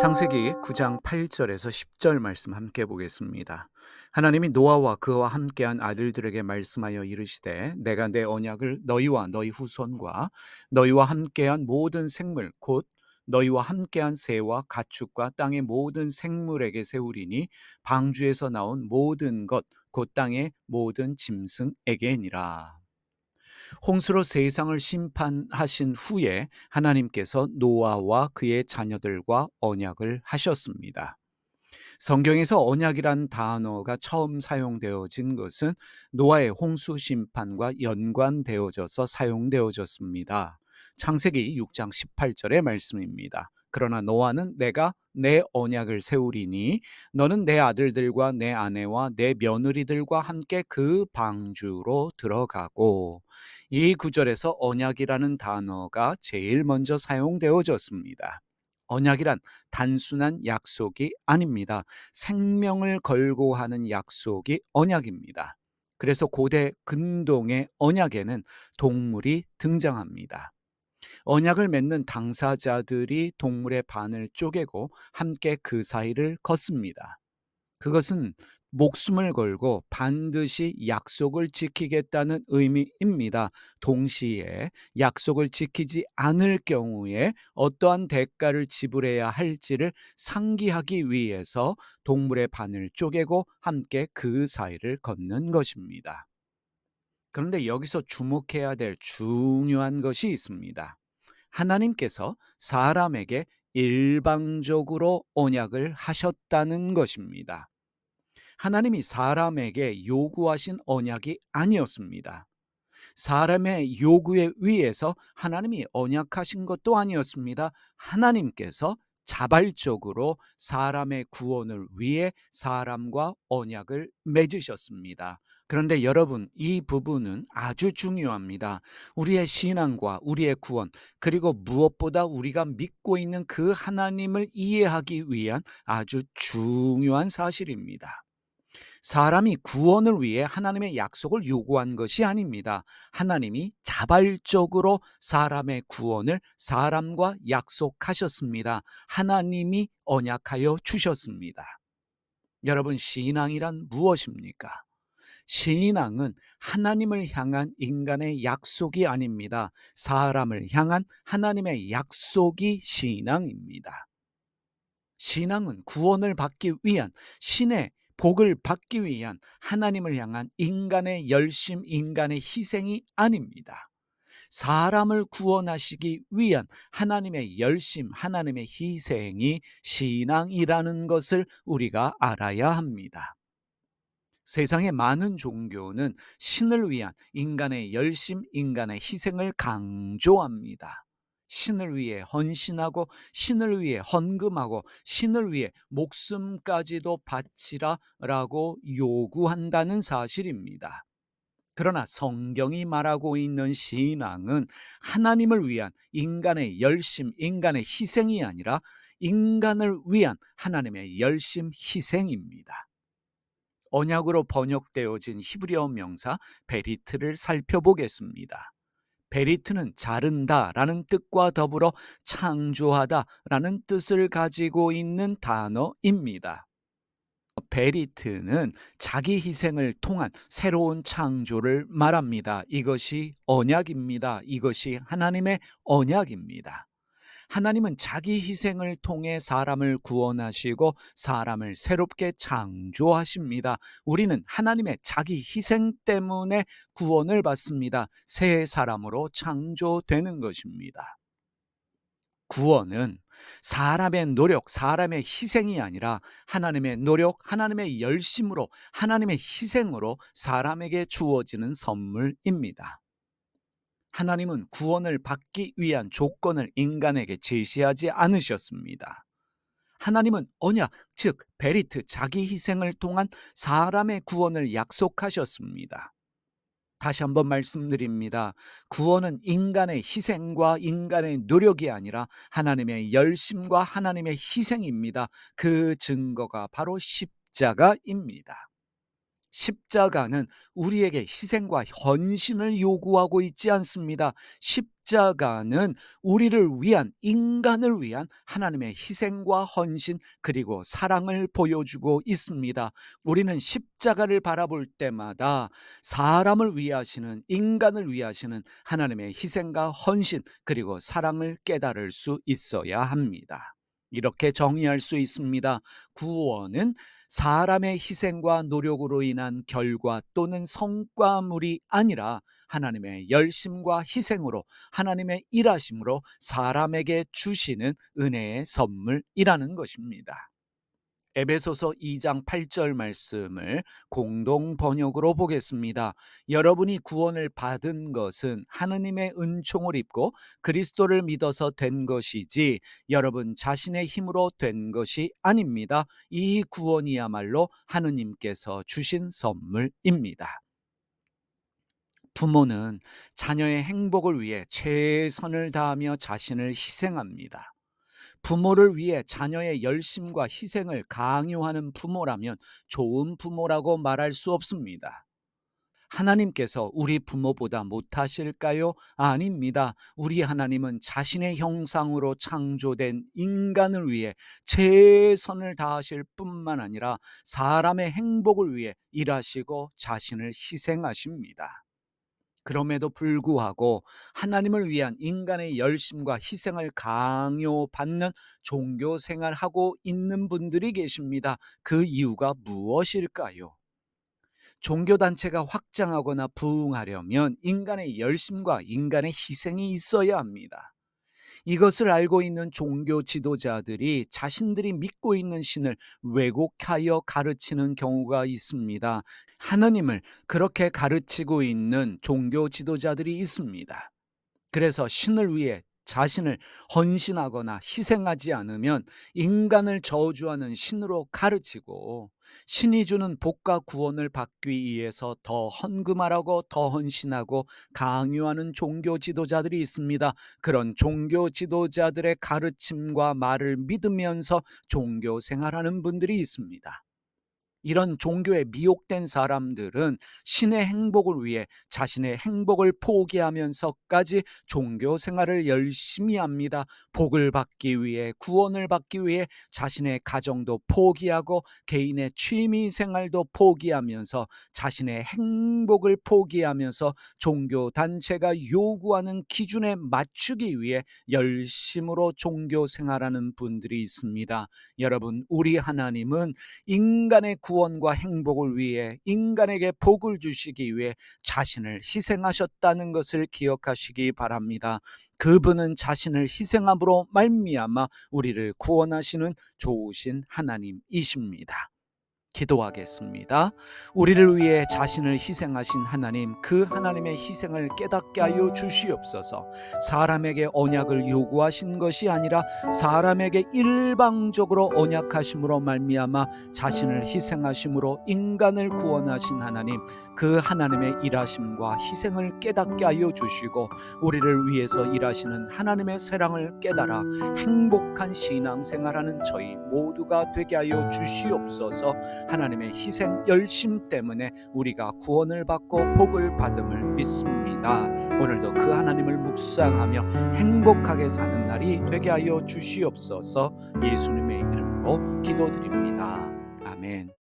창세기 9장 8절에서 10절 말씀 함께 보겠습니다. 하나님이 노아와 그와 함께한 아들들에게 말씀하여 이르시되 내가 내 언약을 너희와 너희 후손과 너희와 함께한 모든 생물 곧 너희와 함께한 새와 가축과 땅의 모든 생물에게 세우리니 방주에서 나온 모든 것 곧 땅의 모든 짐승에게니라. 홍수로 세상을 심판하신 후에 하나님께서 노아와 그의 자녀들과 언약을 하셨습니다. 성경에서 언약이란 단어가 처음 사용되어진 것은 노아의 홍수 심판과 연관되어져서 사용되어졌습니다. 창세기 6장 18절의 말씀입니다. 그러나 노아는 내가 내 언약을 세우리니 너는 내 아들들과 내 아내와 내 며느리들과 함께 그 방주로 들어가고, 이 구절에서 언약이라는 단어가 제일 먼저 사용되어졌습니다. 언약이란 단순한 약속이 아닙니다. 생명을 걸고 하는 약속이 언약입니다. 그래서 고대 근동의 언약에는 동물이 등장합니다. 언약을 맺는 당사자들이 동물의 반을 쪼개고 함께 그 사이를 걷습니다. 그것은 목숨을 걸고 반드시 약속을 지키겠다는 의미입니다. 동시에 약속을 지키지 않을 경우에 어떠한 대가를 지불해야 할지를 상기하기 위해서 동물의 반을 쪼개고 함께 그 사이를 걷는 것입니다. 그런데 여기서 주목해야 될 중요한 것이 있습니다. 하나님께서 사람에게 일방적으로 언약을 하셨다는 것입니다. 하나님이 사람에게 요구하신 언약이 아니었습니다. 사람의 요구에 의해서 하나님이 언약하신 것도 아니었습니다. 하나님께서 자발적으로 사람의 구원을 위해 사람과 언약을 맺으셨습니다. 그런데 여러분, 이 부분은 아주 중요합니다. 우리의 신앙과 우리의 구원, 그리고 무엇보다 우리가 믿고 있는 그 하나님을 이해하기 위한 아주 중요한 사실입니다. 사람이 구원을 위해 하나님의 약속을 요구한 것이 아닙니다. 하나님이 자발적으로 사람의 구원을 사람과 약속하셨습니다. 하나님이 언약하여 주셨습니다. 여러분, 신앙이란 무엇입니까? 신앙은 하나님을 향한 인간의 약속이 아닙니다. 사람을 향한 하나님의 약속이 신앙입니다. 신앙은 구원을 받기 위한, 신의 복을 받기 위한 하나님을 향한 인간의 열심, 인간의 희생이 아닙니다. 사람을 구원하시기 위한 하나님의 열심, 하나님의 희생이 신앙이라는 것을 우리가 알아야 합니다. 세상의 많은 종교는 신을 위한 인간의 열심, 인간의 희생을 강조합니다. 신을 위해 헌신하고, 신을 위해 헌금하고, 신을 위해 목숨까지도 바치라라고 요구한다는 사실입니다. 그러나 성경이 말하고 있는 신앙은 하나님을 위한 인간의 열심, 인간의 희생이 아니라 인간을 위한 하나님의 열심, 희생입니다. 언약으로 번역되어진 히브리어 명사 베리트를 살펴보겠습니다. 베리트는 자른다라는 뜻과 더불어 창조하다라는 뜻을 가지고 있는 단어입니다. 베리트는 자기 희생을 통한 새로운 창조를 말합니다. 이것이 언약입니다. 이것이 하나님의 언약입니다. 하나님은 자기 희생을 통해 사람을 구원하시고 사람을 새롭게 창조하십니다. 우리는 하나님의 자기 희생 때문에 구원을 받습니다. 새 사람으로 창조되는 것입니다. 구원은 사람의 노력, 사람의 희생이 아니라 하나님의 노력, 하나님의 열심으로, 하나님의 희생으로 사람에게 주어지는 선물입니다. 하나님은 구원을 받기 위한 조건을 인간에게 제시하지 않으셨습니다. 하나님은 언약, 즉 베리트, 자기 희생을 통한 사람의 구원을 약속하셨습니다. 다시 한번 말씀드립니다. 구원은 인간의 희생과 인간의 노력이 아니라 하나님의 열심과 하나님의 희생입니다. 그 증거가 바로 십자가입니다. 십자가는 우리에게 희생과 헌신을 요구하고 있지 않습니다. 십자가는 우리를 위한, 인간을 위한 하나님의 희생과 헌신 그리고 사랑을 보여주고 있습니다. 우리는 십자가를 바라볼 때마다 사람을 위하시는, 인간을 위하시는 하나님의 희생과 헌신 그리고 사랑을 깨달을 수 있어야 합니다. 이렇게 정의할 수 있습니다. 구원은 사람의 희생과 노력으로 인한 결과 또는 성과물이 아니라 하나님의 열심과 희생으로, 하나님의 일하심으로 사람에게 주시는 은혜의 선물이라는 것입니다. 에베소서 2장 8절 말씀을 공동 번역으로 보겠습니다. 여러분이 구원을 받은 것은 하느님의 은총을 입고 그리스도를 믿어서 된 것이지 여러분 자신의 힘으로 된 것이 아닙니다. 이 구원이야말로 하느님께서 주신 선물입니다. 부모는 자녀의 행복을 위해 최선을 다하며 자신을 희생합니다. 부모를 위해 자녀의 열심과 희생을 강요하는 부모라면 좋은 부모라고 말할 수 없습니다. 하나님께서 우리 부모보다 못하실까요? 아닙니다. 우리 하나님은 자신의 형상으로 창조된 인간을 위해 최선을 다하실 뿐만 아니라 사람의 행복을 위해 일하시고 자신을 희생하십니다. 그럼에도 불구하고 하나님을 위한 인간의 열심과 희생을 강요받는 종교 생활하고 있는 분들이 계십니다. 그 이유가 무엇일까요? 종교단체가 확장하거나 부흥하려면 인간의 열심과 인간의 희생이 있어야 합니다. 이것을 알고 있는 종교 지도자들이 자신들이 믿고 있는 신을 왜곡하여 가르치는 경우가 있습니다. 하느님을 그렇게 가르치고 있는 종교 지도자들이 있습니다. 그래서 신을 위해 자신을 헌신하거나 희생하지 않으면 인간을 저주하는 신으로 가르치고 신이 주는 복과 구원을 받기 위해서 더 헌금하라고 더 헌신하고 강요하는 종교 지도자들이 있습니다. 그런 종교 지도자들의 가르침과 말을 믿으면서 종교 생활하는 분들이 있습니다. 이런 종교에 미혹된 사람들은 신의 행복을 위해 자신의 행복을 포기하면서까지 종교 생활을 열심히 합니다. 복을 받기 위해, 구원을 받기 위해 자신의 가정도 포기하고 개인의 취미 생활도 포기하면서 자신의 행복을 포기하면서 종교 단체가 요구하는 기준에 맞추기 위해 열심으로 종교 생활하는 분들이 있습니다. 여러분, 우리 하나님은 인간의 구원과 행복을 위해, 인간에게 복을 주시기 위해 자신을 희생하셨다는 것을 기억하시기 바랍니다. 그분은 자신을 희생함으로 말미암아 우리를 구원하시는 좋으신 하나님이십니다. 기도하겠습니다. 우리를 위해 자신을 희생하신 하나님, 그 하나님의 희생을 깨닫게 하여 주시옵소서. 사람에게 언약을 요구하신 것이 아니라 사람에게 일방적으로 언약하심으로 말미암아 자신을 희생하심으로 인간을 구원하신 하나님, 그 하나님의 일하심과 희생을 깨닫게 하여 주시고 우리를 위해서 일하시는 하나님의 사랑을 깨달아 행복한 신앙생활하는 저희 모두가 되게 하여 주시옵소서. 하나님의 희생 열심 때문에 우리가 구원을 받고 복을 받음을 믿습니다. 오늘도 그 하나님을 묵상하며 행복하게 사는 날이 되게 하여 주시옵소서. 예수님의 이름으로 기도드립니다. 아멘.